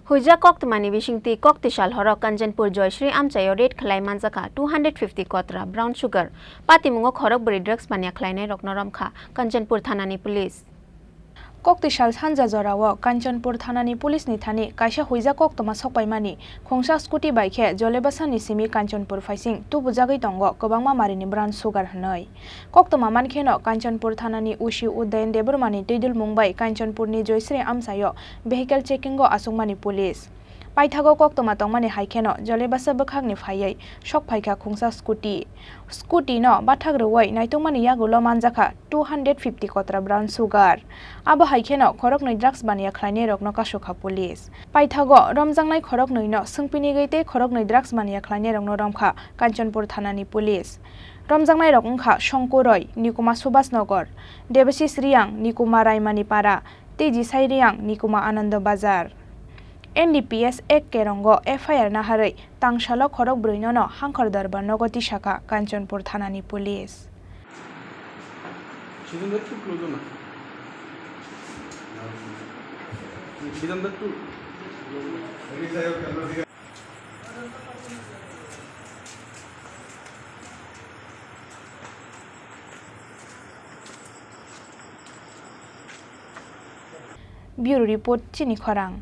Huja Koktumani Vishingti Koktishal Horok Kanchanpur Joyshree Amchaio rate Khlai Manjaka 250 Kotra brown sugar Patimungo Khorokbwrwino drugs Pania Khlainai Rokno Romkha Kanchanpur Thanani Police Koktishal Hanja Jorawo Kanchanpur Thanani Police ni thani kaisa huija koktoma sokpaimani khongsa scooty bike jolebasani simi Kanchanpur faising tubujagai tongo kobangma marini brown sugar hanoi koktoma mankheno Kanchanpur Thanani usi udayan debormani teidul mumbai Kanchanpurni Joyshree Amchaio vehicle checking go asungmani police Paithago koktoma tongmani haikeno jolebasa bakhagni phaiयै sok phaika khongsa scooty no bathagroi naitungmani yagulo manjaka 250 kotra brown sugar abo haikeno khoroknoi drugs bania khlainai rokno kasukha police Paithago romjangnai khoroknoi no sungpini geite khoroknoi drugs bania khlainai rokno Romkha Kanchanpur Thanani police Romjangnai rok ongkha Shongkoroi Nikuma Subhasnagar Debasis Riang Nikuma Raimanipara Tejisai Riang Nikuma Anand Bazar NDPS ek kerongo FIR naharai tangsalo Khorokbwrwino no hangkhor darbar nogoti shaka Kanchanpur Thanani police Bureau report Chini Khorang